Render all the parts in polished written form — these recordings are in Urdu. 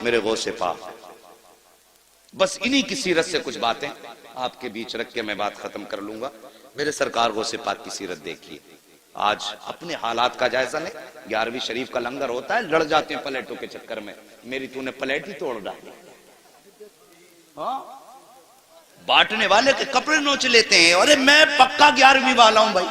میرے غوث پاک، بس انہی کی سیرت سے کچھ باتیں آپ کے بیچ رکھ کے میں بات ختم کر لوں گا۔ میرے سرکار غوث پاک کی سیرت دیکھیے، آج اپنے حالات کا جائزہ لیں۔ 11ویں شریف کا لنگر ہوتا ہے، لڑ جاتے ہیں پلیٹوں کے چکر میں، میری تو نے پلیٹ ہی توڑ ڈالی۔ ہاں، بانٹنے والے کے کپڑے نوچ لیتے ہیں، ارے میں پکا 11ویں والا ہوں بھائی۔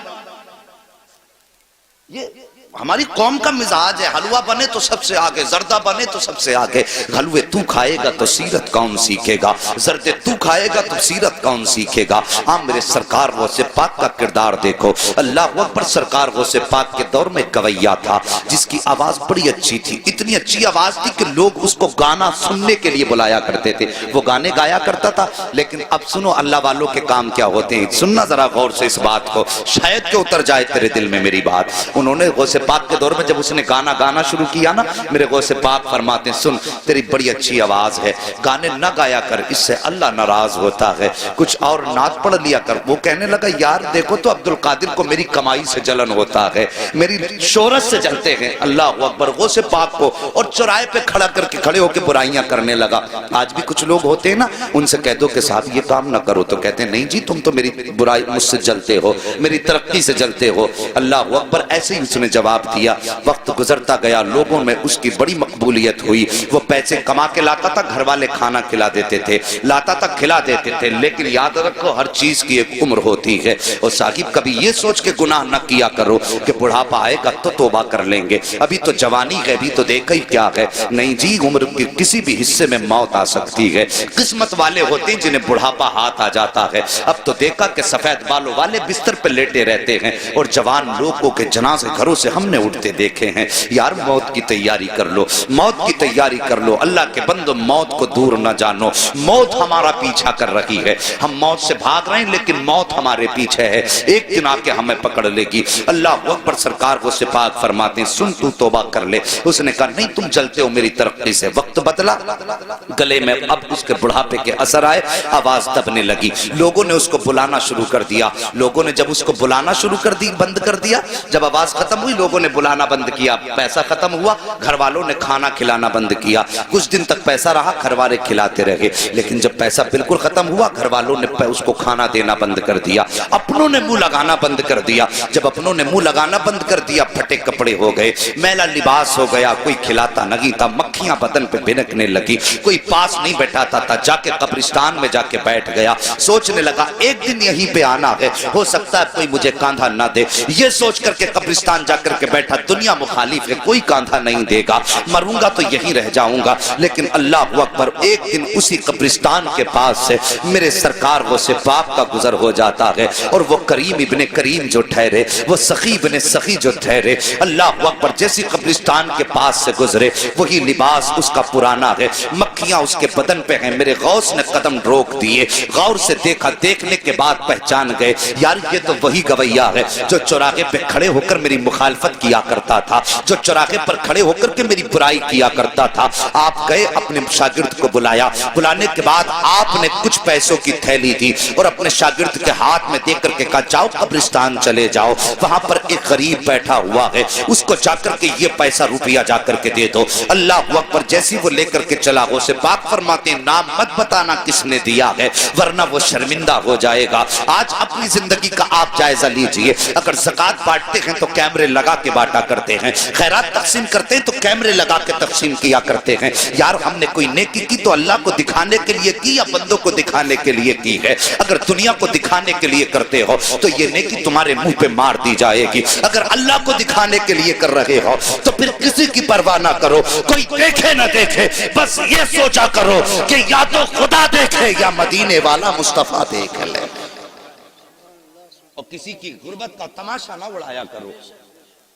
یہ ہماری قوم کا مزاج ہے، حلوہ بنے تو سب سے آگے، زردہ بنے تو سب سے آگے۔ حلوے تو کھائے گا تو سیرت کون سیکھے گا، زردے تو کھائے گا تو سیرت کون سیکھے گا۔ ہاں، میرے سرکار غوث پاک کا کردار دیکھو، اللہ اکبر۔ سرکار غوث پاک کے دور میں گویا تھا جس کی آواز بڑی اچھی تھی، اتنی اچھی آواز تھی کہ لوگ اس کو گانا سننے کے لیے بلایا کرتے تھے، وہ گانے گایا کرتا تھا۔ لیکن اب سنو اللہ والوں کے کام کیا ہوتے ہیں، سننا ذرا غور سے اس بات کو، شاید کہ اتر جائے تیرے دل میں میری بات۔ انہوں نے غوث پاک کے دور میں جب اس نے گانا شروع کیا نا، میرے غوث پاک فرماتے ہیں سن تیری بڑی اچھی آواز ہے، گانے نہ گایا کر، اس سے اللہ ناراض ہوتا ہے، کچھ اور نعت پڑھ لیا کر۔ وہ کہنے لگا یار دیکھو تو عبدالقادر کو میری کمائی سے جلن ہوتا ہے، میری شہرت سے جلتے ہیں۔ اللہ اکبر، غوث پاک کو اور چوراہے پہ کھڑے ہو کے برائیاں کرنے لگا۔ آج بھی کچھ لوگ ہوتے ہیں نا، ان سے کہہ دو کہ صاحب یہ کام نہ کرو تو کہتے ہیں نہیں جی تم تو میری برائی مجھ سے جلتے ہو، میری ترقی سے جلتے ہو۔ اللہ اکبر، ایسے ہی اس نے جواب دیا۔ وقت گزرتا گیا، لوگوں میں اس کی بڑی مقبولیت ہوئی، وہ پیسے کما کے لاتا تھا، گھر والے کھانا کھلا دیتے تھے، لاتا تھا کھلا دیتے تھے۔ لیکن یاد رکھو ہر چیز کی ایک عمر ہوتی ہے، اور صاحب کبھی یہ سوچ کے گناہ نہ کیا کرو کہ بڑھاپا آئے گا تو توبہ کر لیں گے، ابھی تو جوانی ہے، ابھی تو دیکھا ہی کیا ہے۔ نہیں جی، عمر کے کسی بھی حصے میں موت آ سکتی ہے۔ قسمت والے ہوتے ہیں جنہیں بڑھاپا ہاتھ آ جاتا ہے۔ اب تو دیکھا کہ سفید بالوں والے بستر پہ لیٹے رہتے ہیں، اور جوان لوگوں کے جنازے گھروں سے ہم نے اٹھتے دیکھے ہیں۔ یار موت کی تیاری کر لو، موت کی تیاری کر لو، اللہ کے بندو موت کو دور نہ جانو۔ موت ہمارا پیچھا کر رہی ہے، ہم موت سے بھاگ رہے ہیں لیکن موت ہمارے پیچھے ہے، ایک دن آ کے ہمیں پکڑ لے گی۔ اللہ اکبر، سرکار غوث پاک فرماتے ہیں سن تو توبہ کر لے۔ اس نے کہا نہیں تم جلتے ہو میری ترقی سے۔ وقت بدلا، گلے میں اب اس کے بڑھاپے کے اثر آئے، آواز دبنے لگی، لوگوں نے اس کو بلانا شروع کر دیا۔ لوگوں نے جب اس کو بلانا شروع بند کر دیا، جب آواز ختم ہوئی لوگوں نے بلانا بند کیا، پیسہ ختم ہوا، گھر والوں نے کھانا کھلانا بند کیا۔ کچھ دن تک پیسہ رہا، گھر والے کھلاتے رہے، لیکن جب پیسہ بالکل ختم ہوا گھر والوں نے اس کو کھانا دینا بند کر دیا، اپنوں نے منہ لگانا بند کر دیا۔ جب اپنوں نے منہ لگانا بند کر دیا، پھٹے کپڑے ہو گئے، میلا لباس ہو گیا، کوئی کھلاتا نہیں تھا، مکھیاں بدن پہ بھنکنے لگی، کوئی پاس نہیں بیٹھاتا تھا، جا کے قبرستان میں جا کے بیٹھ گیا، سوچنے لگا ایک دن یہیں پہ آنا ہے، ہو سکتا ہے کوئی مجھے کاندھا نہ دے۔ یہ سوچ کر کے قبرستان جا کر کے بیٹھا، دنیا مخالف ہے، کوئی کاندھا نہیں دے گا، مروں گا تو یہیں رہ جاؤں گا۔ لیکن اللہ اکبر، ایک دن اسی قبرستان کے پاس سے میرے سرکار غوث پاک کا گزر ہو جاتا ہے، اور وہ کریم ابن کریم جو ٹھہرے، وہ سخی ابن سخی جو ٹھہرے، اللہ اکبر، جیسی قبرستان کے پاس سے گزرے وہی لباس اس کا پرانا ہے، مکھیاں اس کے بدن پہ ہیں۔ میرے غوث نے قدم روک دیے، غور سے دیکھا، دیکھنے کے بعد پہچان گئے یار یہ تو وہی گویا ہے جو چوراہے پہ کھڑے ہو کر میری مخالفت کیا کرتا تھا، جو چوراہے پر کھڑے ہو کر کے میری برائی کیا کرتا تھا۔ آپ گئے، اپنے شاگرد کو بلایا، بلانے کے بعد آپ نے کچھ پیسوں کی تھیلی دی اور اپنے شاگرد کے ہاتھ میں دے کر کے کہا جاؤ قبرستان چلے جاؤ، وہاں پر ایک غریب بیٹھا ہوا ہے، اس کو جا کر کے یہ پیسہ روپیہ جا کر کے دے دو۔ اللہ اکبر، جیسی وہ لے کر کے چلا، غوث پاک فرماتے ہیں نام مت بتانا کس نے دیا ہے ورنہ وہ شرمندہ ہو جائے گا۔ آج اپنی زندگی کا آپ جائزہ لیجئے، اگر زکوٰۃ بانٹتے ہیں تو کیمرے لگا کے بانٹا کرتے ہیں، خیرات تقسیم کرتے ہیں تو کیمرے لگا کے تقسیم کیا کرتے ہیں۔ یار ہم نے کوئی نیکی کی تو اللہ کو دکھانے کے لیے کی یا بندوں کو دکھانے کے لیے کی ہے؟ اگر دنیا کو دکھانے کے لیے کرتے ہو تو یہ نیکی تمہارے منہ پہ مار دی جائے گی، اگر اللہ کو دکھانے کے لیے کر رہے ہو تو پھر کسی کی پرواہ نہ کرو، کوئی دیکھے نہ دیکھے، بس یہ سوچا کرو کہ یا تو خدا دیکھے یا مدینے والا مصطفیٰ دیکھ لے، اور کسی کی غربت کا تماشا نہ اڑایا کرو۔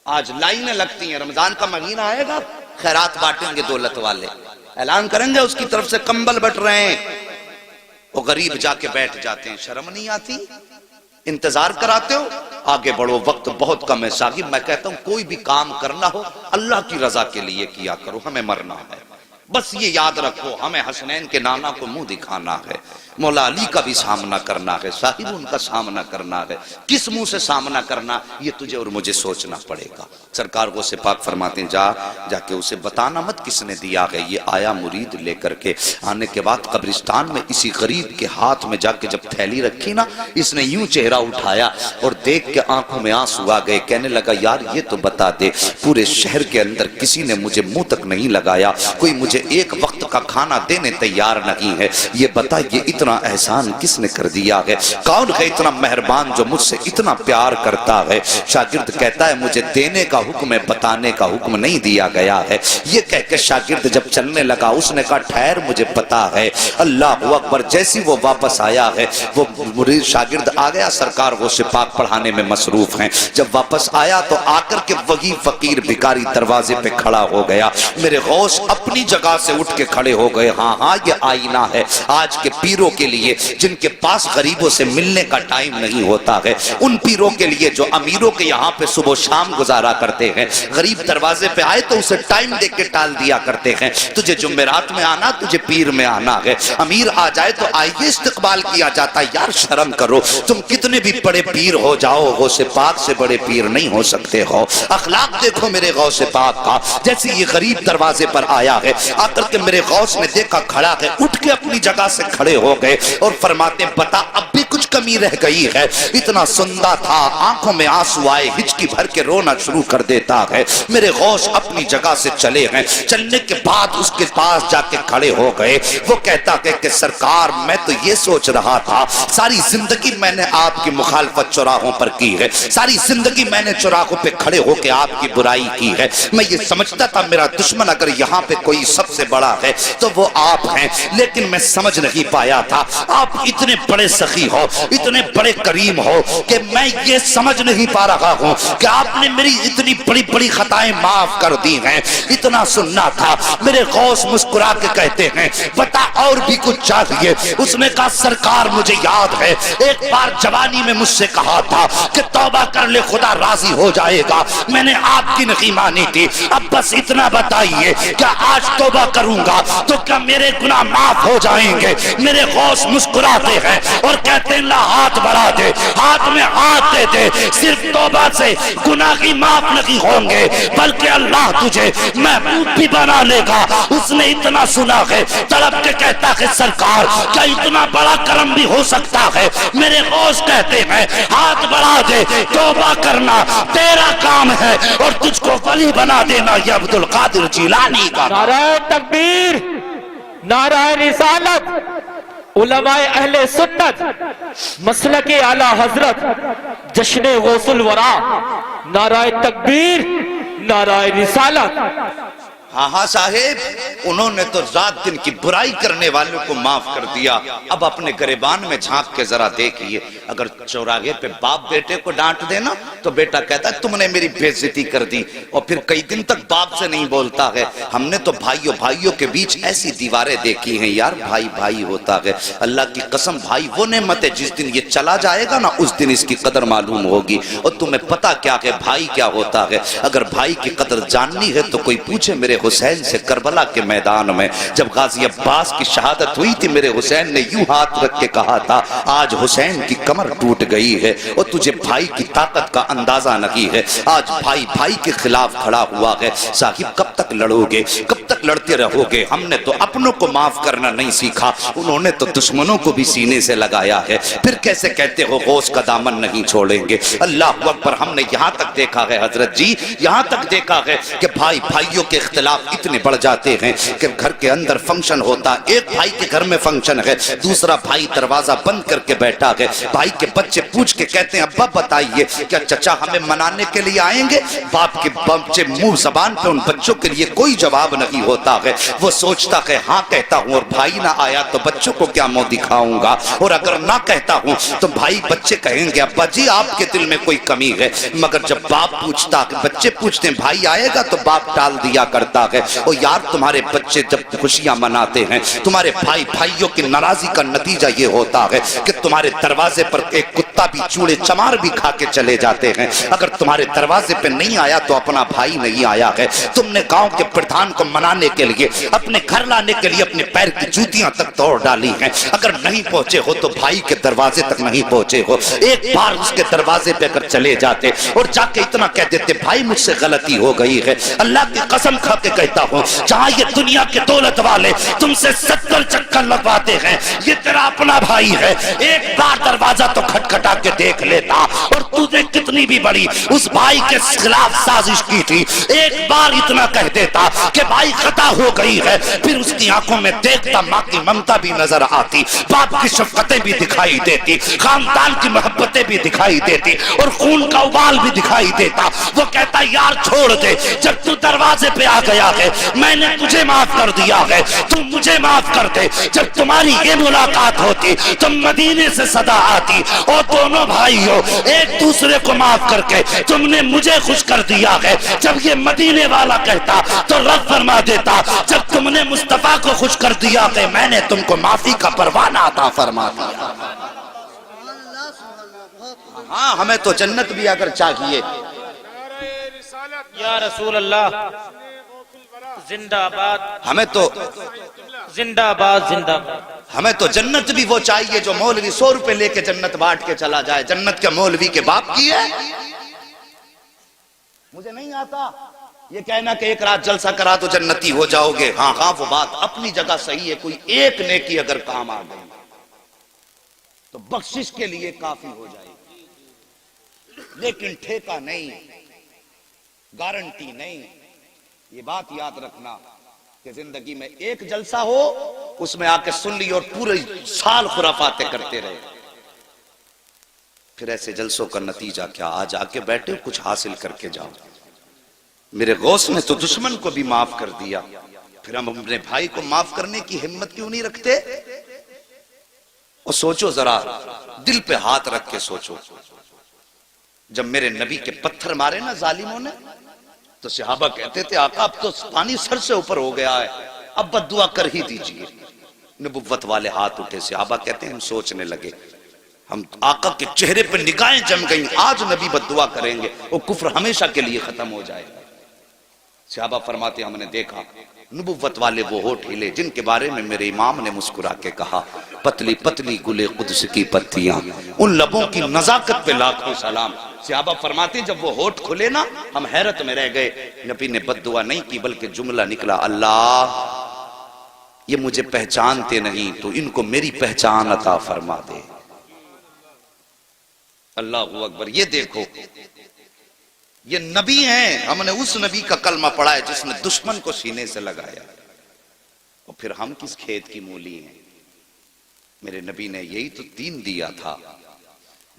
آج لائنیں لگتی ہیں، رمضان کا مہینہ آئے گا، خیرات بانٹیں گے دولت والے، اعلان کریں گے اس کی طرف سے کمبل بٹ رہے ہیں، وہ غریب جا کے بیٹھ جاتے ہیں۔ شرم نہیں آتی؟ انتظار کراتے ہو، آگے بڑھو، وقت بہت کم ہے ساقب۔ میں کہتا ہوں کوئی بھی کام کرنا ہو اللہ کی رضا کے لیے کیا کرو، ہمیں مرنا ہے، بس یہ یاد رکھو، ہمیں حسنین کے نانا کو منہ دکھانا ہے۔ مولا علی کا بھی سامنا کرنا ہے، صاحب ان کا سامنا کرنا ہے، کس منہ سے سامنا کرنا یہ تجھے اور مجھے سوچنا پڑے گا۔ سرکار غوث پاک فرماتے ہیں جا کے اسے بتانا مت کس نے دیا ہے۔ یہ آیا مرید لے کر کے، آنے کے بعد قبرستان میں اسی غریب کے ہاتھ میں جا کے جب تھیلی رکھی نا، اس نے یوں چہرہ اٹھایا اور دیکھ کے آنکھوں میں آنسو آ گئے، کہنے لگا یار یہ تو بتا دے، پورے شہر کے اندر کسی نے مجھے منہ تک نہیں لگایا، کوئی مجھے ایک وقت کا کھانا دینے تیار نہیں ہے، یہ بتا یہ اتنا احسان کس نے کر دیا ہے؟ کون ہے اتنا مہربان جو مجھ سے اتنا پیار کرتا ہے؟ شاگرد کہتا ہے مجھے دینے کا حکم ہے، بتانے کا حکم نہیں دیا گیا ہے۔ یہ کہہ کے شاگرد جب چلنے لگا، اس نے کہا ٹھہر مجھے پتا ہے۔ اللہ اکبر، جیسی وہ واپس آیا ہے، وہ مرید شاگرد آ گیا، سرکار غوث پاک پڑھانے میں مصروف ہیں۔ جب واپس آیا تو آ کر کے وہی فقیر بھکاری دروازے پہ کھڑا ہو گیا۔ میرے غوث اپنی جگہ سے اٹھ کے کھڑے ہو گئے، ہاں یہ آئینہ ہے آج کے پیروں کے لیے جن کے پاس غریبوں سے ملنے کا ٹائم نہیں ہوتا ہے، ان پیروں کے لیے جو امیروں کے یہاں پہ صبح و شام گزارا کرتے ہیں، غریب دروازے پہ آئے تو اسے ٹائم دے کے ٹال دیا کرتے ہیں، تجھے جمعرات میں آنا، تجھے پیر میں آنا ہے، امیر آ جائے تو آئیے استقبال کیا جاتا ہے۔ یار شرم کرو، تم کتنے بھی بڑے پیر ہو جاؤ، غوث پاک سے بڑے پیر نہیں ہو سکتے ہو۔ اخلاق دیکھو میرے غوث پاک کا، جیسے یہ غریب دروازے پر آیا ہے، آ کر کے میرے غوث نے دیکھا کھڑا ہے، اٹھ کے اپنی جگہ سے کھڑے ہو گئے اور فرماتے بتا اب بھی کچھ کمی رہ گئی ہے؟ اتنا سندا تھا، آنکھوں میں آنسو آئے، ہچکی بھر کے رونا شروع کر دیتا ہے۔ میرے غوث اپنی جگہ سے چلے ہیں، چلنے کے بعد اس کے پاس جا کے کھڑے ہو گئے۔ وہ کہتا ہے کہ سرکار میں تو یہ سوچ رہا تھا، ساری زندگی میں نے آپ کی مخالفت چوراہوں پر کی ہے، ساری زندگی میں نے چوراہوں پہ کھڑے ہو کے آپ کی برائی کی ہے، میں یہ سمجھتا تھا میرا دشمن اگر یہاں پہ کوئی سب سے بڑا ہے تو وہ آپ ہیں، لیکن میں سمجھ نہیں پایا تھا آپ اتنے بڑے سخی ہو، اتنے بڑے کریم ہو کہ میں یہ سمجھ نہیں پا رہا ہوں کہ آپ نے میری اتنی بڑی بڑی خطائیں معاف کر دی ہیں۔ اتنا سننا تھا۔ میرے غوث مسکرا کے کہتے ہیں بتا اور بھی کچھ چاہیے؟ اس نے کہا سرکار مجھے یاد ہے ایک بار جوانی میں مجھ سے کہا تھا کہ توبہ کر لے خدا راضی ہو جائے گا، میں نے آپ کی نہیں مانی تھی، اب بس اتنا بتائیے کیا آج توبہ کروں گا تو کیا میرے گناہ معاف ہو جائیں گے؟ میرے غوث مسکراتے ہیں اور کہتے ہیں لا ہاتھ بڑھا دے، ہاتھ میں ہاتھ دے دے، صرف توبہ سے گناہ کی معاف نہیں ہوں گے بلکہ اللہ تجھے محبوب بھی بنا لے گا۔ اس نے اتنا سنا ہے، تڑپ کے کہتا ہے سرکار کیا اتنا بڑا کرم بھی ہو سکتا ہے؟ میرے غوث کہتے ہیں ہاتھ بڑھا دے، توبہ کرنا تیرا کام ہے اور تجھ کو ولی بنا دینا یہ عبد القادر جیلانی کا۔ نعرہ تکبیر، نعرہ رسالت، علماء اہل سنت، مسلک اعلی حضرت، جشن غوث الورا، نعرہ تکبیر، نعرہ رسالت۔ ہاں صاحب، انہوں نے تو رات دن کی برائی کرنے والوں کو معاف کر دیا، اب اپنے گریبان میں جھانک کے ذرا دیکھیے، اگر چوراہے پہ باپ بیٹے کو ڈانٹ دینا تو بیٹا کہتا ہے تم نے میری بے عزتی کر دی، اور پھر کئی دن تک باپ سے نہیں بولتا ہے۔ ہم نے تو بھائیوں کے بیچ ایسی دیواریں دیکھی ہیں یار، بھائی ہوتا ہے، اللہ کی قسم بھائی وہ نعمت ہے جس دن یہ چلا جائے گا نا اس دن اس کی قدر معلوم ہوگی۔ اور تمہیں پتا کیا ہے بھائی کیا ہوتا ہے؟ اگر بھائی کی قدر جاننی ہے تو کوئی پوچھے میرے حسین سے کربلا کے میدان میں جب غازی عباس کی شہادت ہوئی تھی، میرے حسین نے یوں ہاتھ رکھ کے کہا تھا آج حسین کی کمر ٹوٹ گئی ہے اور تجھے بھائی کی طاقت کا اندازہ نہیں ہے، آج بھائی کے خلاف کھڑا ہوا ہے۔ صاحب کب تک لڑو گے، کب تک لڑتے رہو گے؟ ہم نے تو اپنوں کو معاف کرنا نہیں سیکھا، انہوں نے تو دشمنوں کو بھی سینے سے لگایا ہے، پھر کیسے کہتے ہو غوث کا دامن نہیں چھوڑیں گے؟ اللہ اکبر، ہم نے یہاں تک دیکھا ہے حضرت جی، یہاں تک دیکھا ہے کہ بھائیوں کے اختلاف اتنے بڑھ جاتے ہیں کہ گھر کے اندر فنکشن ہوتا، ایک بھائی کے گھر میں فنکشن ہے، دوسرا بھائی دروازہ بند کر کے بیٹھا ہے، بھائی کے بچے پوچھ کے کہتے ہیں ابا بتائیے کیا چچا ہمیں منانے کے لیے آئیں گے؟ باپ کے بچے منہ زبان پہ ان بچوں کے لیے کوئی جواب نہیں ہوتا ہے، وہ سوچتا ہے ہاں کہتا ہوں اور بھائی نہ آیا تو بچوں کو کیا منہ دکھاؤں گا، اور اگر نہ کہتا ہوں تو بھائی بچے کہیں گے ابا جی آپ کے دل میں کوئی کمی ہے، مگر جب باپ پوچھتا کہ بچے پوچھتے ہیں بھائی آئے گا تو باپ ٹال دیا کرتا ہے۔ اور یار تمہارے بچے جب خوشیاں مناتے ہیں، تمہارے بھائیوں کی ناراضی کا نتیجہ یہ ہوتا ہے کہ تمہارے دروازے پر ایک کتا بھی چوڑے چمار بھی کھا کے چلے جاتے ہیں، اگر تمہارے دروازے پہ نہیں آیا تو اپنا بھائی نہیں آیا ہے۔ تم نے گاؤں کے پردھان کو منانے کے لیے، اپنے گھر لانے کے لیے اپنے پیر کی جوتیاں تک توڑ ڈالی ہیں، اگر نہیں پہنچے ہو تو بھائی کے دروازے تک نہیں پہنچے ہو، ایک بار اس کے دروازے پہ اگر چلے جاتے اور جا کے اتنا کہہ دیتے بھائی مجھ سے غلطی ہو گئی ہے، اللہ کی قسم کھا کے کہتا ہوں جہاں یہ دنیا کے دولت والے تم سے 70 چکر لگواتے ہیں، یہ تیرا اپنا بھائی ہے، ایک بار دروازہ تو کھٹکھٹا کے دیکھ لیتا، اور تو نے کتنی بھی بڑی اس بھائی کے خلاف سازش کی تھی، ایک بار اتنا کہہ دیتا کہ بھائی خطا ہو گئی ہے، پھر اس کی آنکھوں میں دیکھتا ماں کی ممتا بھی نظر آتی، باپ کی شفقتیں بھی دکھائی دیتی، خاندان کی محبتیں بھی دکھائی دیتی، اور خون کا ابال بھی دکھائی دیتا۔ وہ کہتا یار چھوڑ دے، جب تو دروازے پہ آ گیا ہے میں نے تجھے معاف کر دیا ہے، تم مجھے معاف کر دے۔ جب تمہاری یہ ملاقات ہوتی تم مدینے سے صدا آتی، اور دونوں بھائی ہو ایک دوسرے کو معاف کر کے تم نے مجھے خوش کر دیا ہے۔ جب یہ مدینے والا کہتا تو رب فرما دیتا جب تم نے مصطفیٰ کو خوش کر دیا کہ میں نے تم کو معافی کا پروانہ عطا فرما دیا۔ ہاں ہمیں تو جنت بھی اگر چاہیے، یا رسول اللہ زندہ آباد، ہمیں تو زندہ آباد، زندہ آباد۔ ہمیں تو جنت بھی وہ چاہیے جو مولوی 100 روپے لے کے جنت بانٹ کے چلا جائے۔ جنت کے مولوی کے باپ کی ہے؟ مجھے نہیں آتا یہ کہنا کہ ایک رات جلسہ کرا تو جنتی ہو جاؤ گے۔ ہاں ہاں وہ بات اپنی جگہ صحیح ہے، کوئی ایک نیکی اگر کام آ گئی تو بخشش کے لیے کافی ہو جائے گی، لیکن ٹھیکہ نہیں، گارنٹی نہیں۔ یہ بات یاد رکھنا کہ زندگی میں ایک جلسہ ہو اس میں آ کے سن لی اور پورے سال خرافاتیں کرتے رہے، پھر ایسے جلسوں کا نتیجہ کیا؟ آج آ کے بیٹھے کچھ حاصل کر کے جاؤ۔ میرے غوث نے تو دشمن کو بھی معاف کر دیا، پھر ہم اپنے بھائی کو معاف کرنے کی ہمت کیوں نہیں رکھتے؟ اور سوچو ذرا، دل پہ ہاتھ رکھ کے سوچو، جب میرے نبی کے پتھر مارے نا ظالموں نے تو صحابہ کہتے تھے آقا اب تو پانی سر سے اوپر ہو گیا ہے، اب بد دعا کر ہی دیجئے۔ نبوت والے ہاتھ اٹھے، صحابہ کہتے ہیں ہم سوچنے لگے، ہم آقا کے چہرے پہ نگاہیں جم گئیں، آج نبی بد دعا کریں گے وہ کفر ہمیشہ کے لیے ختم ہو جائے گا۔ صحابہ فرماتے ہم نے دیکھا نبوت والے وہ ہونٹ ہلے جن کے بارے میں میرے امام نے مسکرا کے کہا پتلی پتلی گلے قدس کی پتیاں، ان لبوں کی نزاکت پہ لاکھوں سلام۔ صحابہ فرماتے جب وہ ہونٹ کھلے نا ہم حیرت میں رہ گئے، نبی نے بد دعا نہیں کی بلکہ جملہ نکلا اللہ یہ مجھے پہچانتے نہیں تو ان کو میری پہچان عطا فرما دے۔ اللہ اکبر، یہ دیکھو یہ نبی ہیں، ہم نے اس نبی کا کلمہ پڑھا ہے جس نے دشمن کو سینے سے لگایا، اور پھر ہم کس کھیت کی مولی ہیں؟ میرے نبی نے یہی تو دین دیا تھا،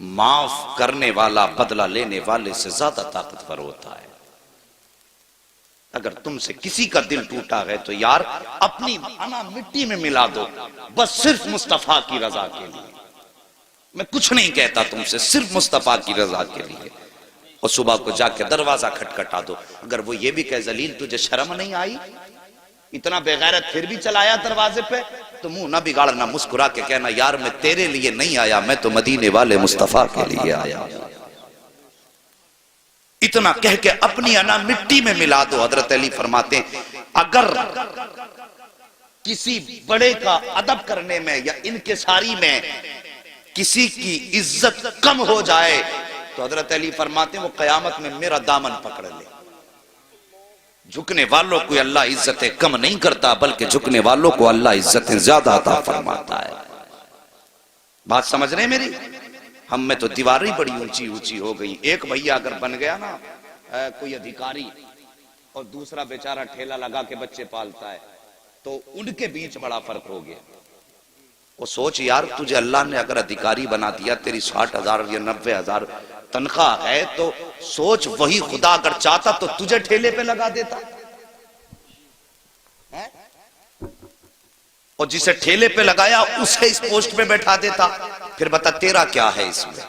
معاف کرنے والا بدلہ لینے والے سے زیادہ طاقتور ہوتا ہے۔ اگر تم سے کسی کا دل ٹوٹا ہے تو یار اپنی انا مٹی میں ملا دو، بس صرف مصطفیٰ کی رضا کے لیے۔ میں کچھ نہیں کہتا تم سے، صرف مصطفیٰ کی رضا کے لیے، اور صبح کو جا کے دروازہ کھٹکھٹا دو۔ اگر وہ یہ بھی کہے ذلیل تجھے شرم نہیں آئی، اتنا بے غیرت پھر بھی چلایا دروازے پہ، تو منہ نہ بگاڑنا، مسکرا کے کہنا یار میں تیرے لیے نہیں آیا، میں تو مدینے والے مصطفیٰ کے لیے آیا۔ اتنا کہہ کے اپنی انا مٹی میں ملا دو۔ حضرت علی فرماتے ہیں اگر کسی بڑے کا ادب کرنے میں یا انکساری میں کسی کی عزت کم ہو جائے تو حضرت علی فرماتے ہیں وہ قیامت میں میرا دامن پکڑ لے۔ جھکنے والوں کو اللہ عزتیں کم نہیں کرتا بلکہ جھکنے والوں کو اللہ عزتیں زیادہ عطا فرماتا ہے۔ بات سمجھ رہے ہیں میری؟ ہم میں تو دیواریں بڑی اونچی اونچی ہو گئی۔ ایک بھیا اگر بن گیا نا کوئی ادھیکاری اور دوسرا بیچارہ ٹھیلا لگا کے بچے پالتا ہے تو ان کے بیچ بڑا فرق ہو گیا۔ وہ سوچ یار تجھے اللہ نے اگر ادھیکاری بنا دیا، تیری 60,000 یا 90,000 تنخواہ ہے، تو سوچ وہی خدا اگر چاہتا تو تجھے ٹھیلے پہ لگا دیتا، اور جسے ٹھیلے پہ لگایا اسے اس پوسٹ پہ بیٹھا دیتا۔ پھر بتا تیرا کیا ہے اس میں؟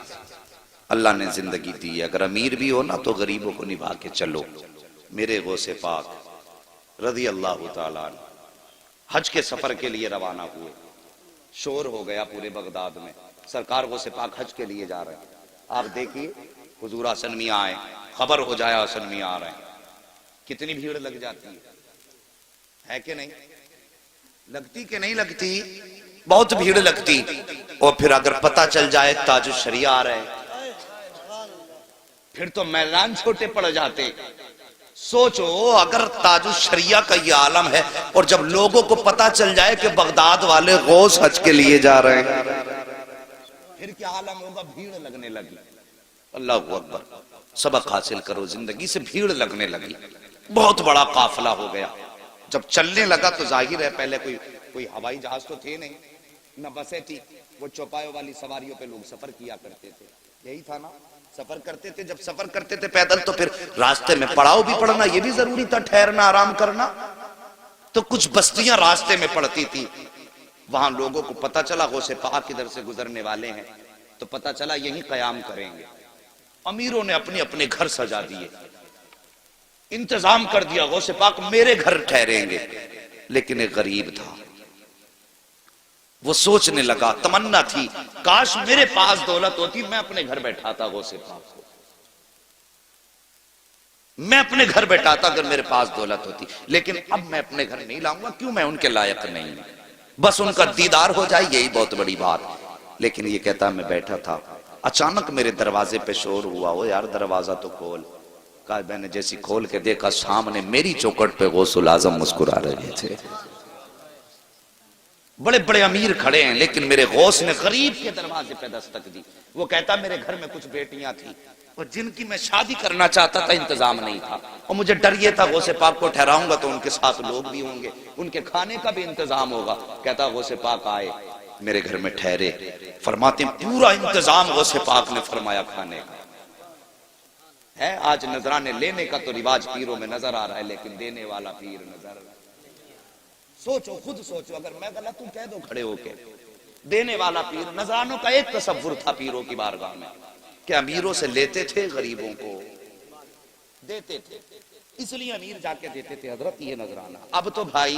اللہ نے زندگی دی، اگر امیر بھی ہو نا تو غریبوں کو نبھا کے چلو۔ میرے غوث پاک رضی اللہ تعالیٰ عنہ حج کے سفر کے لیے روانہ ہوئے، شور ہو گیا پورے بغداد میں، سرکار غوث پاک حج کے لیے جا رہے ہیں. آپ دیکھیے حضور آسن میاں آئے, خبر ہو جائے آسن میاں آ رہے ہیں, کتنی بھیڑ لگ جاتی ہے کہ نہیں لگتی کہ نہیں لگتی؟ بہت بھیڑ لگتی. اور پھر اگر پتہ چل جائے تاج الشریعہ آ رہے ہیں, پھر تو میدان چھوٹے پڑ جاتے. سوچو اگر تاج الشریعہ کا یہ عالم ہے اور جب لوگوں کو پتہ چل جائے کہ بغداد والے غوث حج کے لیے جا رہے ہیں, پھر کیا عالم ہوگا؟ بھیڑ لگنے لگی. اللہ اکبر. سبق حاصل کرو زندگی سے. بھیڑ لگنے لگی, بہت بڑا قافلہ ہو گیا. جب چلنے لگا تو ظاہر ہے پہلے کوئی ہوائی جہاز تو تھے نہیں, نہ بسیں تھی. وہ چوپایوں والی سواریوں پہ لوگ سفر کیا کرتے تھے, یہی تھا نا, سفر کرتے تھے. جب سفر کرتے تھے پیدل تو پھر راستے میں پڑاؤ بھی پڑنا, یہ بھی ضروری تھا, ٹھہرنا آرام کرنا. تو کچھ بستیاں راستے میں پڑتی تھی. وہاں لوگوں کو پتہ چلا غوث پاک ادھر سے گزرنے والے ہیں, تو پتہ چلا یہیں قیام کریں گے. امیروں نے اپنے اپنے گھر سجا دیے, انتظام کر دیا غوث پاک میرے گھر ٹھہریں گے. لیکن ایک غریب تھا, وہ سوچنے لگا, تمنا تھی کاش میرے پاس دولت ہوتی, میں اپنے گھر بیٹھاتا غوث پاک کو, میں اپنے گھر بیٹھاتا اگر میرے پاس دولت ہوتی. لیکن اب میں اپنے گھر نہیں لاؤں گا, کیوں؟ میں ان کے لائق نہیں ہوں, بس ان کا دیدار ہو جائے یہی بہت بڑی بات. لیکن یہ کہتا میں بیٹھا تھا, اچانک میرے دروازے پہ شور ہوا, او یار دروازہ تو کھول. کہا میں نے جیسی کھول کے دیکھا سامنے میری چوکھٹ پہ غوث الاعظم مسکرا رہے تھے. بڑے بڑے امیر کھڑے ہیں, لیکن میرے غوث نے غریب کے دروازے پہ دستک دی. وہ کہتا میرے گھر میں کچھ بیٹیاں تھیں اور جن کی میں شادی کرنا چاہتا تھا, انتظام نہیں تھا, اور مجھے ڈر یہ تھا غوث پاک کو ٹھہراؤں گا تو ان کے ساتھ لوگ بھی ہوں گے, ان کے کھانے کا بھی انتظام ہوگا. کہتا غوث پاک آئے, میرے گھر میں ٹھہرے. فرماتے ہیں پورا انتظام غوث پاک نے فرمایا کھانے کا ہے. آج نذرانے لینے کا تو رواج پیروں میں نظر آ رہا ہے, لیکن دینے والا پیر نظر. سوچو, خود سوچو, اگر میں غلط ہوں کہہ دو کھڑے ہو کے. دینے والا پیر. نذرانوں کا ایک تصور تھا پیروں کی بارگاہ میں, کہ امیروں سے لیتے تھے, غریبوں کو دیتے تھے, اس لیے امیر جا کے دیتے تھے حضرت یہ نذرانہ. اب تو بھائی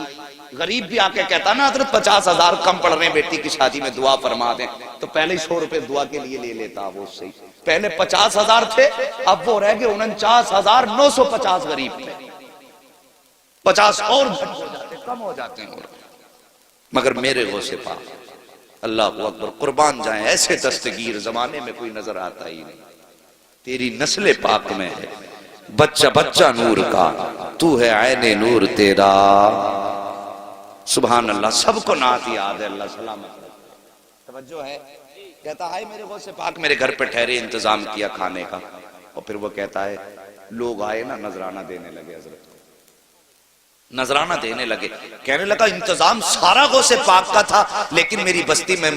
غریب بھی آ کے کہتا نا حضرت 50,000 کم پڑ رہے ہیں بیٹی کی شادی میں, دعا فرما دیں, تو پہلے 100 روپے دعا کے لیے لے لیتا وہ اس سے. پہلے 50,000 تھے, اب وہ رہ گئے 49,950 غریب تھے. 50 اور گھٹ ہو جاتے, کم ہو جاتے ہیں. مگر میرے غوث پاک اللہ اکبر قربان جائیں, ایسے دستگیر زمانے میں کوئی نظر آتا ہی نہیں. تیری نسل پاک میں ہے بچہ بچہ نور کا, تو ہے عین نور تیرا. سبحان اللہ. سب کو نعت یاد ہے, اللہ سلامت رکھے. توجہ ہے. کہتا ہے میرے غوث پاک میرے گھر پہ ٹھہرے, انتظام کیا کھانے کا. اور پھر وہ کہتا ہے لوگ آئے نا, نذرانہ دینے لگے حضرت کو, نذرانہ دینے لگے. کہنے لگا انتظام سارا غوث پاک کا تھا, لیکن میری بستی میں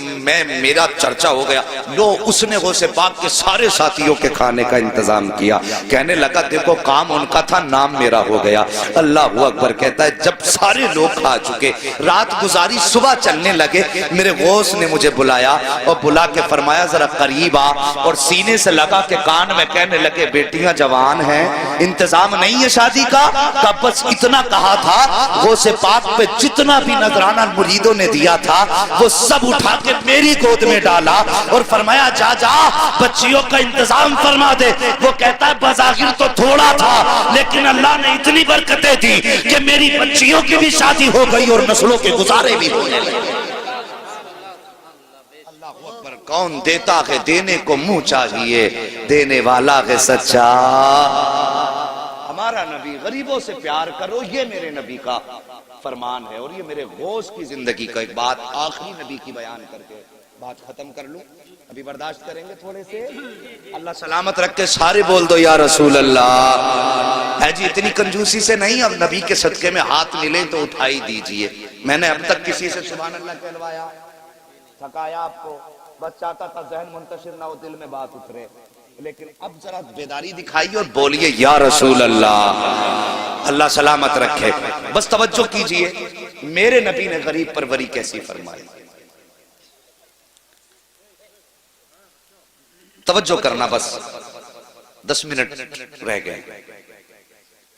میرا چرچا ہو گیا, لو اس نے غوث پاک کے سارے ساتھیوں کے کھانے کا انتظام کیا. کہنے لگا دیکھو کام ان کا تھا, نام میرا ہو گیا. اللہ اکبر. کہتا ہے جب سارے لوگ کھا چکے, رات گزاری, صبح چلنے لگے, میرے غوث نے مجھے بلایا اور بلا کے فرمایا ذرا قریب آ, اور سینے سے لگا کے کان میں کہنے لگے بیٹیاں جوان ہیں, انتظام نہیں ہے شادی کا. بس اتنا کہا تھا, غوث پاک پہ جتنا بھی نذرانہ مریدوں نے دیا تھا وہ سب اٹھا کے میری گود میں ڈالا اور فرمایا جا جا بچیوں کا انتظام فرما دے. وہ کہتا ہے بظاہر تو تھوڑا تھا, لیکن اللہ نے اتنی برکتیں دی کہ میری بچیوں کی بھی شادی ہو گئی اور نسلوں کے گزارے بھی ہونے لگے. اللہ اکبر. کون دیتا ہے دینے کو منہ چاہیے, دینے والا ہے سچا. ہمارا نبی غریبوں سے پیار کرو, یہ میرے نبی کا فرمان ہے. اور یہ میرے غوث کی زندگی کا ایک بات آخری نبی کی بیان کر کے بات ختم کر لوں. ابھی برداشت کریں گے تھوڑے سے. اللہ سلامت رکھ کے سارے بول دو یا رسول اللہ. ہے جی اتنی کنجوسی سے نہیں, اب نبی کے صدقے میں ہاتھ ملے تو اٹھائی دیجئے. میں نے اب تک کسی سے سبحان اللہ کہلوایا, تھکایا آپ کو, بس چاہتا تھا ذہن منتشر نہ ہو, دل میں بات اترے. لیکن اب ذرا بیداری دکھائیے اور بولیے یا رسول اللہ. اللہ سلامت رکھے. بس توجہ کیجئے, میرے نبی نے غریب پروری کیسی فرمائی. توجہ کرنا, بس 10 منٹ رہ گئے.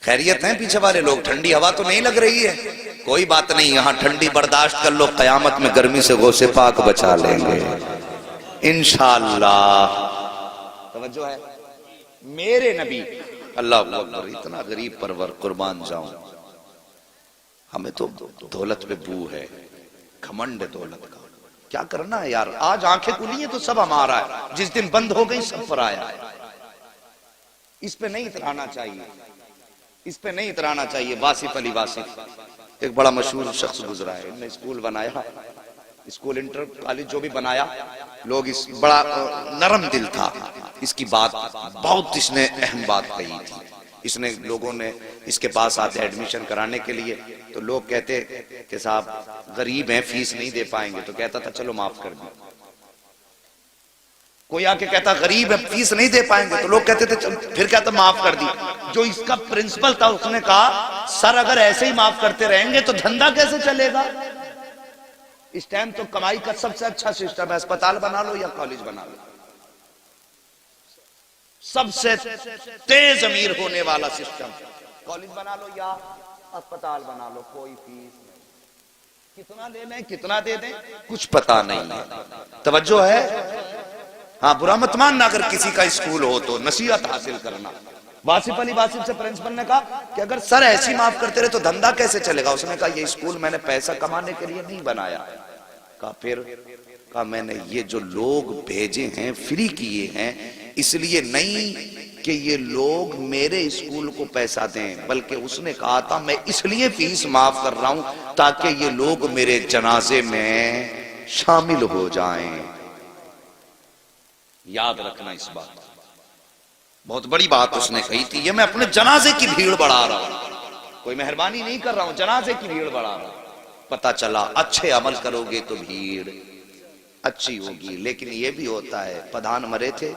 خیریت ہیں پیچھے والے لوگ؟ ٹھنڈی ہوا تو نہیں لگ رہی ہے؟ کوئی بات نہیں, یہاں ٹھنڈی برداشت کر لو, قیامت میں گرمی سے غوث پاک بچا لیں گے. انشاءاللہ. توجہ ہے میرے نبی. اللہ اکبر. اتنا غریب پرور قربان جاؤں. ہمیں تو دولت پہ بو ہے, گھمنڈ ہے دولت کا. کیا کرنا ہے یار, آج آنکھیں کھلی ہیں تو سب ہمارا ہے, جس دن بند ہو گئی سب پر آیا ہے. اس پہ نہیں اترانا چاہیے, اس پہ نہیں اترانا چاہیے. واصف علی واصف ایک بڑا مشہور شخص گزرا ہے, انہوں نے اسکول بنایا, اسکول انٹر کالج جو بھی بنایا, لوگ اس بڑا نرم دل تھا. اس کی بات بہت, اس نے اہم بات کہی تھی. اس نے لوگوں نے اس کے پاس آتے ایڈمیشن کرانے کے لیے, تو لوگ کہتے کہ صاحب غریب ہیں فیس نہیں دے پائیں گے, تو کہتا تھا چلو معاف کر دیں. کوئی آ کے کہتا غریب ہے فیس نہیں دے پائیں گے, تو لوگ کہتے تھے پھر کہتا معاف کر دی. جو اس کا پرنسپل تھا اس نے کہا سر اگر ایسے ہی معاف کرتے رہیں گے تو دھندا کیسے چلے گا. اس ٹائم تو کمائی کا سب سے اچھا سسٹم ہے, اسپتال بنا لو یا کالج بنا لو. سب سے تیز امیر ہونے والا سسٹم, کالج بنا لو یا اسپتال بنا لو, کوئی فیس نہیں. کتنا لے لیں کتنا دے دیں کچھ پتا نہیں ہے. توجہ ہے. ہاں برا مت ماننا اگر کسی کا اسکول ہو تو نصیحت حاصل کرنا. واصف علی واصف سے پرنسپل نے کہا کہ اگر سر ایسی معاف کرتے رہے تو دھندا کیسے چلے گا. اس نے کہا یہ اسکول میں نے پیسہ کمانے کے لیے نہیں بنایا. کہا پھر, کہا میں نے یہ جو لوگ بھیجے ہیں فری کیے ہیں, اس لیے نہیں کہ یہ لوگ میرے اسکول کو پیسہ دیں, بلکہ اس نے کہا تھا میں اس لیے فیس معاف کر رہا ہوں تاکہ یہ لوگ میرے جنازے میں شامل ہو جائیں. یاد رکھنا اس بات, بہت بڑی بات اس نے کہی تھی. یہ میں اپنے جنازے کی بھیڑ بڑھا رہا ہوں, کوئی مہربانی نہیں کر رہا ہوں, جنازے کی بھیڑ بڑھا رہا ہوں. پتہ چلا اچھے عمل کرو گے تو بھیڑ اچھی ہوگی. لیکن یہ بھی ہوتا ہے, پدھان مرے تھے,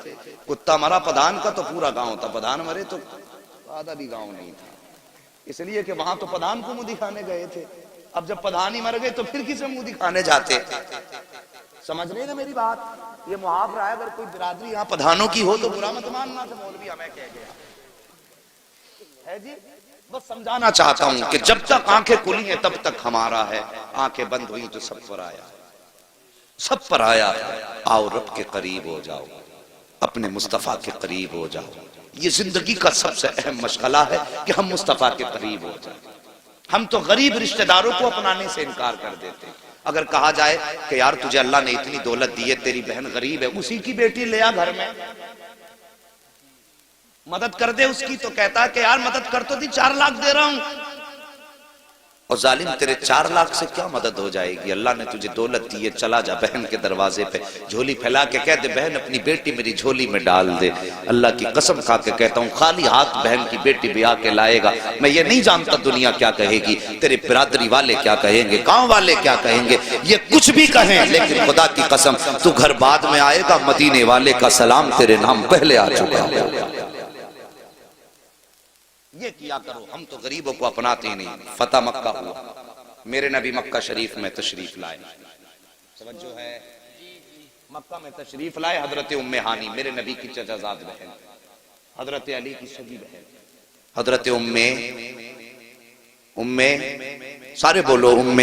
کتا مرا پدھان کا تو پورا گاؤں تھا, پدھان مرے تو آدھا بھی گاؤں نہیں تھا, اس لیے کہ وہاں تو پدھان کو منہ دکھانے گئے تھے. اب جب پدھان ہی مر گئے تو پھر کسے منہ دکھانے جاتے. سمجھ رہے نا میری بات. یہ محاورہ ہے, اگر کوئی برادری یہاں پدھانوں کی ہو تو برا مت ماننا کہ مولوی ہمیں کہہ گیا ہے جی. بس سمجھانا چاہتا ہوں کہ جب تک آنکھیں کھلی ہیں تب تک ہمارا ہے, آنکھیں بند ہوئی تو سب پر آیا, سب پر آیا. آؤ رب کے قریب ہو جاؤ, اپنے مصطفیٰ کے قریب ہو جاؤ. یہ زندگی کا سب سے اہم مشغلہ ہے کہ ہم مصطفیٰ کے قریب ہو جائیں. ہم تو غریب رشتہ داروں کو اپنانے سے انکار کر دیتے. اگر کہا جائے کہ یار تجھے اللہ نے اتنی دولت دی ہے, تیری بہن غریب ہے, اسی کی بیٹی لے آ گھر میں مدد کر دے اس کی, تو کہتا ہے کہ یار مدد کر تو دی, 4 لاکھ دے رہا ہوں. اور ظالم تیرے 4 لاکھ سے کیا مدد ہو جائے گی. اللہ نے تجھے دولت دی ہے, چلا جا بہن کے دروازے پہ, جھولی پھیلا کے کہہ دے بہن اپنی بیٹی میری جھولی میں ڈال دے. اللہ کی قسم کھا کے کہتا ہوں خالی ہاتھ بہن کی بیٹی بھی آ کے لائے گا, میں یہ نہیں جانتا دنیا کیا کہے گی, تیرے برادری والے کیا کہیں گے, گاؤں والے کیا کہیں گے, یہ کچھ بھی کہیں, لیکن خدا کی قسم تو گھر بعد میں آئے گا, مدینے والے کا سلام تیرے نام پہلے آ چکا ہے. یہ کیا کرو. ہم تو غریبوں کو اپناتے ہی نہیں. فتح مکہ ہوا, میرے نبی مکہ شریف میں تشریف لائے. توجہ ہے, مکہ میں تشریف لائے. حضرت ام ہانی میرے نبی کی چچا زاد بہن, حضرت علی کی سگی بہن, حضرت ام سارے بولو ام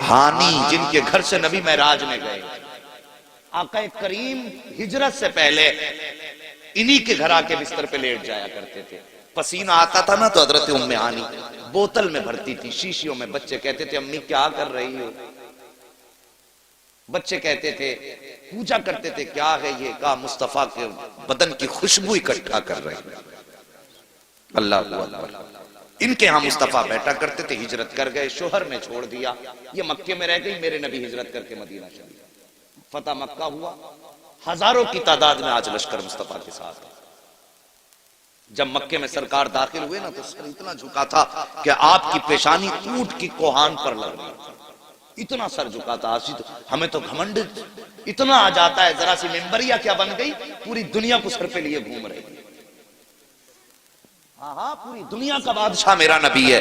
ہانی, جن کے گھر سے نبی معراج میں گئے. آقا کریم ہجرت سے پہلے انہی کے گھر آ کے بستر پہ لیٹ جایا کرتے تھے. پسینہ آتا تھا نا تو حضرت ام ہانی بوتل میں بھرتی تھی, شیشیوں میں. بچے کہتے تھے امی کیا کر رہی ہو, بچے کہتے تھے پوجا کرتے تھے کیا ہے یہ, کہا مصطفیٰ کے بدن کی خوشبو اکٹھا کر رہے ہیں. اللہ اکبر. ان کے ہاں مصطفیٰ بیٹھا کرتے تھے. ہجرت کر گئے, شوہر نے چھوڑ دیا, یہ مکے میں رہ گئی. میرے نبی ہجرت کر کے مدینہ چلے گئے. فتح مکہ ہوا, ہزاروں کی تعداد میں آج لشکر مصطفیٰ کے ساتھ. جب مکے میں سرکار داخل ہوئے نا تو سر اتنا جھکا تھا کہ آپ کی پیشانی اونٹ کی کوہان پر لگ رہی تھی, اتنا سر جھکا تھا. ہمیں تو گھمنڈ اتنا آ جاتا ہے, ذرا سی منبریا کیا بن گئی, پوری دنیا کو سر پہ لیے گھوم رہی. ہاں پوری دنیا کا بادشاہ میرا نبی ہے.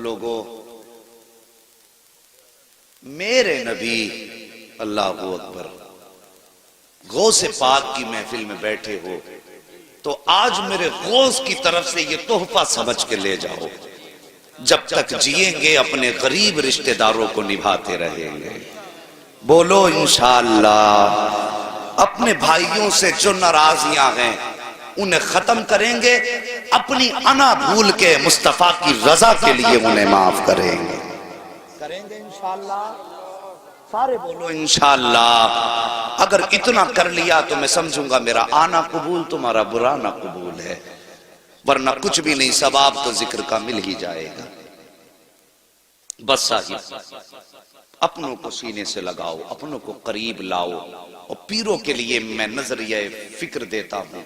لوگو میرے نبی اللہ اکبر غوث پاک کی محفل میں بیٹھے ہو تو آج میرے غوث کی طرف سے یہ تحفہ سمجھ کے لے جاؤ، جب تک جئیں گے اپنے غریب رشتہ داروں کو نبھاتے رہیں گے۔ بولو انشاءاللہ۔ اپنے بھائیوں سے جو ناراضیاں ہیں انہیں ختم کریں گے، اپنی انا بھول کے مصطفیٰ کی رضا کے لیے انہیں معاف کریں گے انشاءاللہ۔ سارے بولو انشاءاللہ۔ اگر اتنا کر لیا تو میں سمجھوں گا میرا آنا قبول، تمہارا برانا قبول ہے، ورنہ کچھ بھی نہیں، ثواب تو ذکر کا مل ہی جائے گا۔ بس صاحب اپنوں کو سینے سے لگاؤ، اپنوں کو قریب لاؤ، اور پیروں کے لیے میں نظریہ فکر دیتا ہوں۔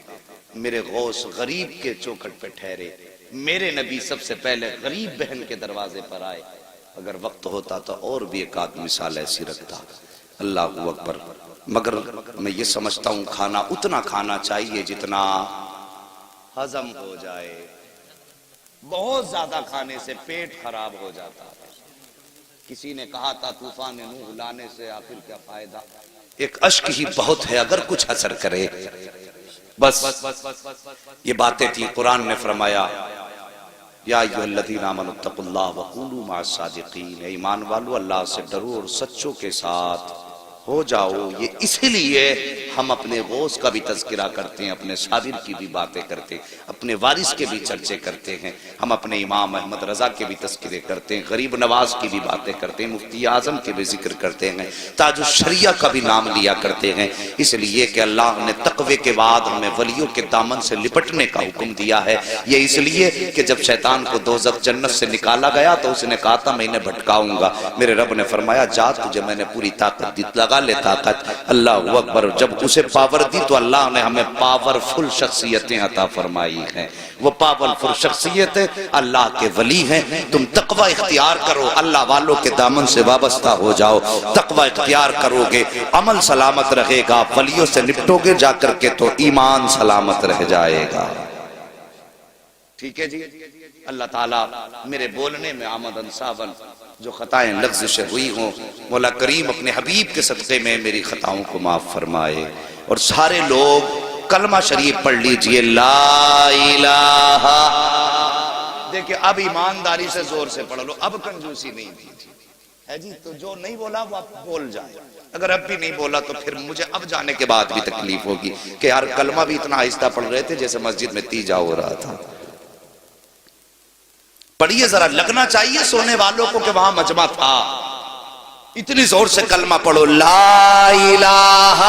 میرے غوث غریب کے چوکھٹ پہ ٹھہرے، میرے نبی سب سے پہلے غریب بہن کے دروازے پر آئے۔ اگر وقت ہوتا تو اور بھی ایک آدھ مثال ایسی رکھتا۔ اللہ اکبر۔ مگر میں یہ سمجھتا ہوں کھانا اتنا کھانا چاہیے جتنا ہضم ہو جائے، بہت زیادہ کھانے سے پیٹ خراب ہو جاتا ہے۔ کسی نے کہا تھا طوفان نوح لانے سے آخر کیا فائدہ، ایک اشک ہی بہت ہے اگر کچھ اثر کرے۔ بس یہ باتیں تھی، قرآن نے فرمایا یا ایھا الذین آمنوا اتقوا اللہ وقولوا مع الصادقین، اے ایمان والو اللہ سے ڈرو اور سچوں کے ساتھ ہو جاؤ۔ یہ اسی لیے ہم اپنے غوث کا بھی تذکرہ کرتے ہیں، اپنے صابر کی بھی باتیں کرتے ہیں، اپنے وارث کے بھی چرچے کرتے ہیں، ہم اپنے امام احمد رضا کے بھی تذکرے کرتے ہیں، غریب نواز کی بھی باتیں کرتے ہیں، مفتی اعظم کے بھی ذکر کرتے ہیں، تاج الشریعہ کا بھی نام لیا کرتے ہیں، اس لیے کہ اللہ نے تقوی کے بعد ہمیں ولیوں کے دامن سے لپٹنے کا حکم دیا ہے۔ یہ اس لیے کہ جب شیطان کو دوزخ جنت سے نکالا گیا تو اس نے کہا تھا میں انہیں بھٹکاؤں گا، میرے رب نے فرمایا جا تجھے میں نے پوری طاقت دی، لگا لے طاقت۔ اللہ اکبر۔ جب اسے پاور دی تو اللہ نے ہمیں پاورفل شخصیتیں عطا فرمائی ہیں، وہ پاورفل شخصیتیں اللہ کے ولی ہیں۔ تم تقوی اختیار کرو، اللہ والوں کے دامن سے وابستہ ہو جاؤ، تقوی اختیار کرو گے، عمل سلامت رہے گا، ولیوں سے نپٹو گے جا کر کے تو ایمان سلامت رہ جائے گا۔ ٹھیک ہے جی۔ اللہ تعالیٰ میرے بولنے میں آمدن صابن جو خطائیں لغزشیں ہوئی ہوں، مولا کریم اپنے حبیب کے صدقے میں میری خطاؤں کو معاف فرمائے۔ اور سارے لوگ کلمہ شریف پڑھ لیجئے، لا الہ۔ دیکھیں اب ایمانداری سے زور سے پڑھ لو، اب کنجوسی نہیں دیجیے ہے جی، تو جو نہیں بولا وہ اب بول جائے، اگر اب بھی نہیں بولا تو پھر مجھے اب جانے کے بعد بھی تکلیف ہوگی کہ یار کلمہ بھی اتنا آہستہ پڑھ رہے تھے جیسے مسجد میں تیجا ہو رہا تھا۔ پڑھیے، ذرا لگنا چاہیے سونے والوں کو کہ وہاں مجمع تھا۔ اتنی زور سے کلمہ پڑھو، لا الہ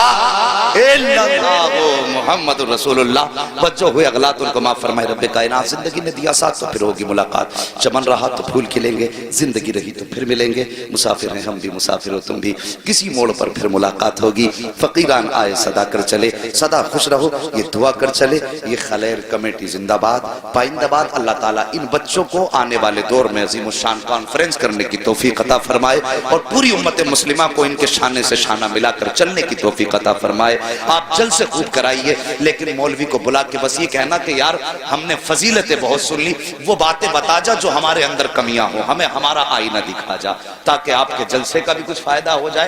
الا اللہ محمد رسول اللہ۔ بچوں ہوئے اغلاط ان کو معاف فرمائے رب کائنات۔ زندگی نے دیا ساتھ تو پھر ہوگی ملاقات، چمن رہا تو پھول کھلیں گے، زندگی رہی تو پھر ملیں گے، مسافر ہیں ہم بھی مسافر ہو تم بھی، کسی موڑ پر پھر ملاقات ہوگی۔ فقیران آئے صدا کر چلے، صدا خوش رہو یہ دعا کر چلے۔ یہ خلیر کمیٹی زندہ باد، پائندہ باد۔ اللہ تعالیٰ ان بچوں کو آنے والے دور میں عظیم الشان کانفرنس کرنے کی توفیق عطا فرمائے، اور پوری امت مسلمہ کو ان کے شانے سے شانہ ملا کر چلنے کی توفیق عطا فرمائے۔ آپ جلد سے خوب کرائیے، لیکن مولوی کو بلا کے بس یہ کہنا کہ یار ہم نے فضیلتیں بہت سن لی، وہ باتیں بتا جا جو ہمارے اندر کمیاں ہوں، ہمیں ہمارا آئینہ دکھا جا، تاکہ آپ کے جلسے کا بھی کچھ فائدہ ہو جائے۔